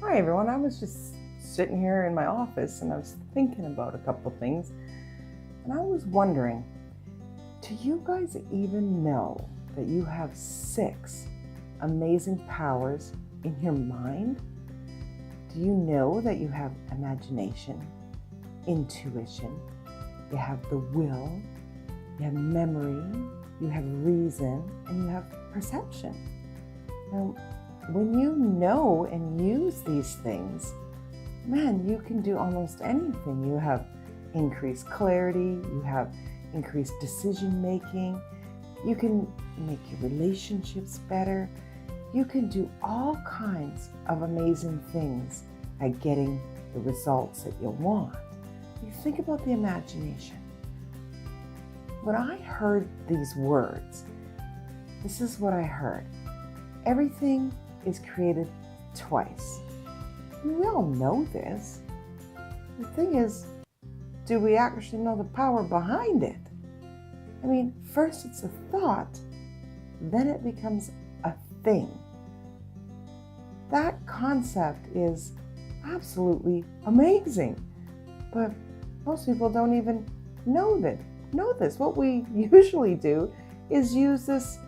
Hi everyone, I was just sitting here in my office and I was thinking about a couple things, and I was wondering, do you guys even know that you have 6 amazing powers in your mind? Do you know that you have imagination, intuition, you have the will, you have memory, you have reason, and you have perception? Now, when you know and use these things, man, you can do almost anything. You have increased clarity, you have increased decision making, you can make your relationships better, you can do all kinds of amazing things at getting the results that you want. You think about the imagination. When I heard these words, this is what I heard. Everything is created twice. We all know this. The thing is, do we actually know the power behind it? I mean, first it's a thought, then it becomes a thing. That concept is absolutely amazing, but most people don't even know this. What we usually do is use this.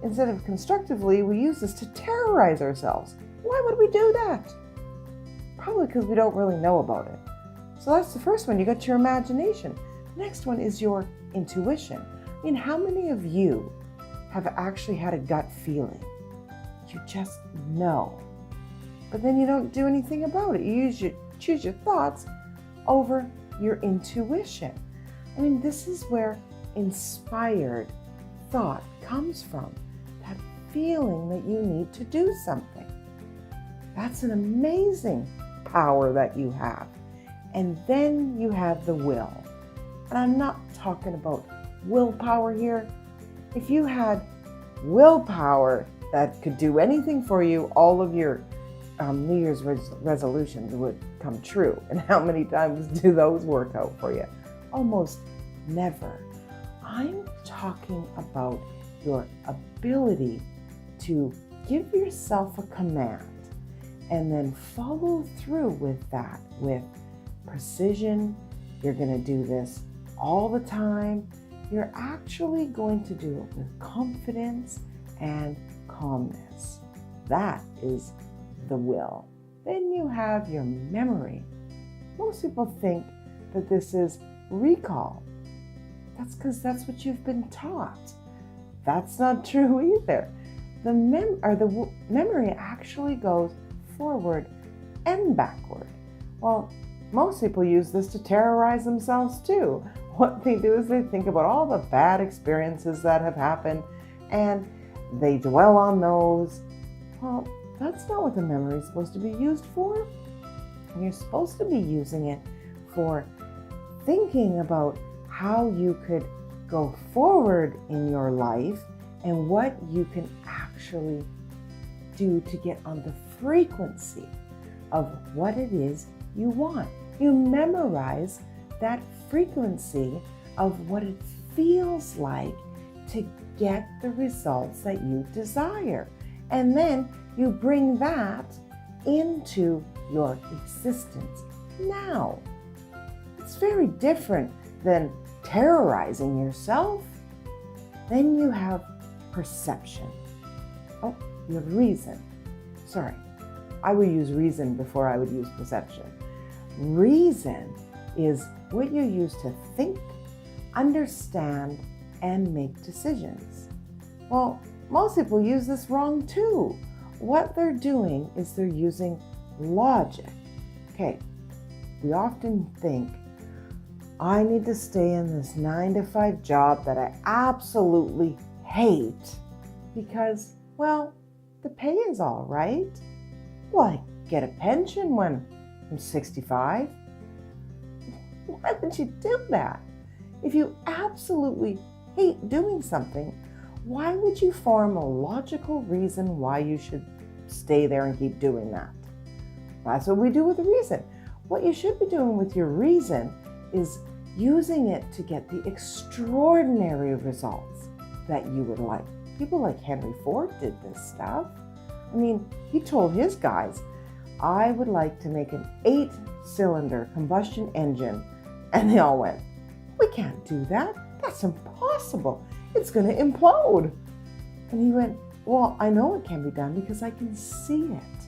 Instead of constructively, we use this to terrorize ourselves. Why would we do that? Probably because we don't really know about it. So that's the first one. You got your imagination. The next one is your intuition. I mean, how many of you have actually had a gut feeling? You just know. But then you don't do anything about it. You choose your thoughts over your intuition. I mean, this is where inspired thought comes from. That feeling that you need to do something. That's an amazing power that you have. And then you have the will. And I'm not talking about willpower here. If you had willpower that could do anything for you, all of your New Year's resolutions would come true. And how many times do those work out for you? Almost never. I'm talking about your ability to give yourself a command and then follow through with that with precision. You're going to do this all the time. You're actually going to do it with confidence and calmness. That is the will. Then you have your memory. Most people think that this is recall. That's because that's what you've been taught. That's not true either. The memory actually goes forward and backward. Well, most people use this to terrorize themselves too. What they do is they think about all the bad experiences that have happened and they dwell on those. Well, that's not what the memory is supposed to be used for. You're supposed to be using it for thinking about how you could go forward in your life and what you can actually do to get on the frequency of what it is you want. You memorize that frequency of what it feels like to get the results that you desire. And then you bring that into your existence now. It's very different than terrorizing yourself. Then you have perception. Oh, you have reason. Sorry, I would use reason before I would use perception. Reason is what you use to think, understand, and make decisions. Well, most people use this wrong too. What they're doing is they're using logic. Okay, we often think, I need to stay in this 9-to-5 job that I absolutely hate because, well, the pay is all right. Well, I get a pension when I'm 65. Why would you do that? If you absolutely hate doing something, why would you form a logical reason why you should stay there and keep doing that? That's what we do with reason. What you should be doing with your reason is using it to get the extraordinary results that you would like. People like Henry Ford did this stuff. I mean, he told his guys, I would like to make an 8-cylinder combustion engine. And they all went, we can't do that. That's impossible. It's going to implode. And he went, well, I know it can be done because I can see it.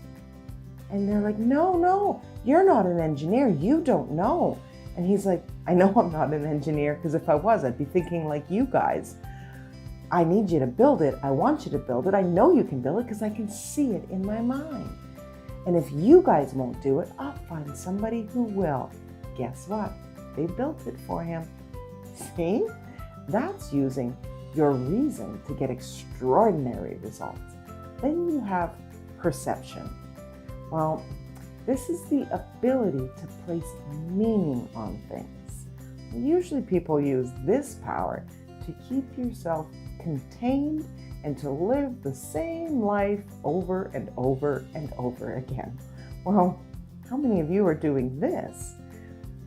And they're like, no, you're not an engineer. You don't know. And he's like, I know I'm not an engineer because if I was, I'd be thinking like you guys. I need you to build it. I want you to build it. I know you can build it because I can see it in my mind. And if you guys won't do it, I'll find somebody who will. Guess what? They built it for him. See? That's using your reason to get extraordinary results. Then you have perception. Well, this is the ability to place meaning on things. Usually people use this power to keep yourself contained and to live the same life over and over and over again. Well, how many of you are doing this?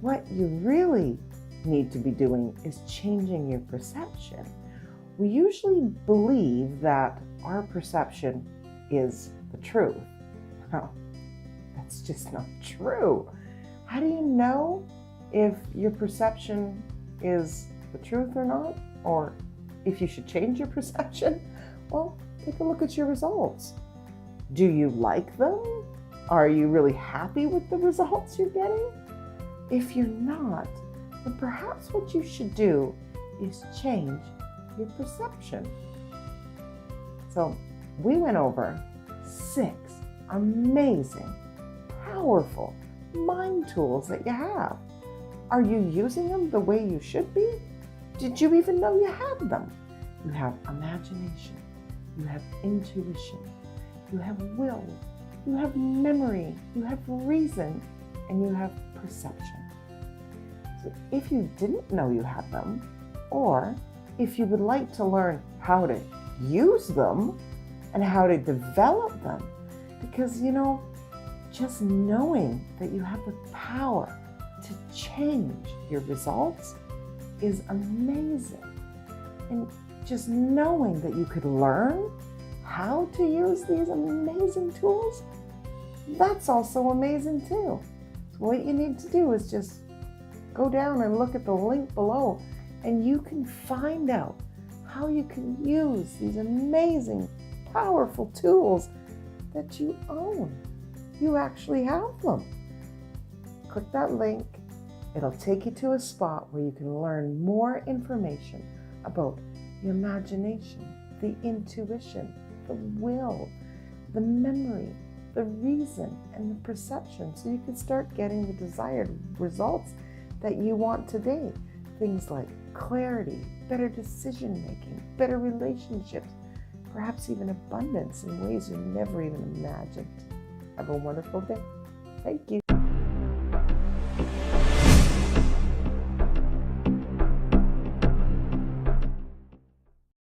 What you really need to be doing is changing your perception. We usually believe that our perception is the truth. Well, that's just not true. How do you know if your perception is the truth or not? Or if you should change your perception? Well, take a look at your results. Do you like them? Are you really happy with the results you're getting? If you're not, then perhaps what you should do is change your perception. So we went over 6 amazing, powerful mind tools that you have. Are you using them the way you should be? Did you even know you had them? You have imagination, you have intuition, you have will, you have memory, you have reason, and you have perception. So if you didn't know you had them, or if you would like to learn how to use them and how to develop them, because just knowing that you have the power to change your results is amazing. And just knowing that you could learn how to use these amazing tools, that's also amazing too. So what you need to do is just go down and look at the link below, and you can find out how you can use these amazing, powerful tools that you own. You actually have them. Click that link. It'll take you to a spot where you can learn more information about the imagination, the intuition, the will, the memory, the reason, and the perception, so you can start getting the desired results that you want today. Things like clarity, better decision-making, better relationships, perhaps even abundance in ways you never even imagined. Have a wonderful day. Thank you.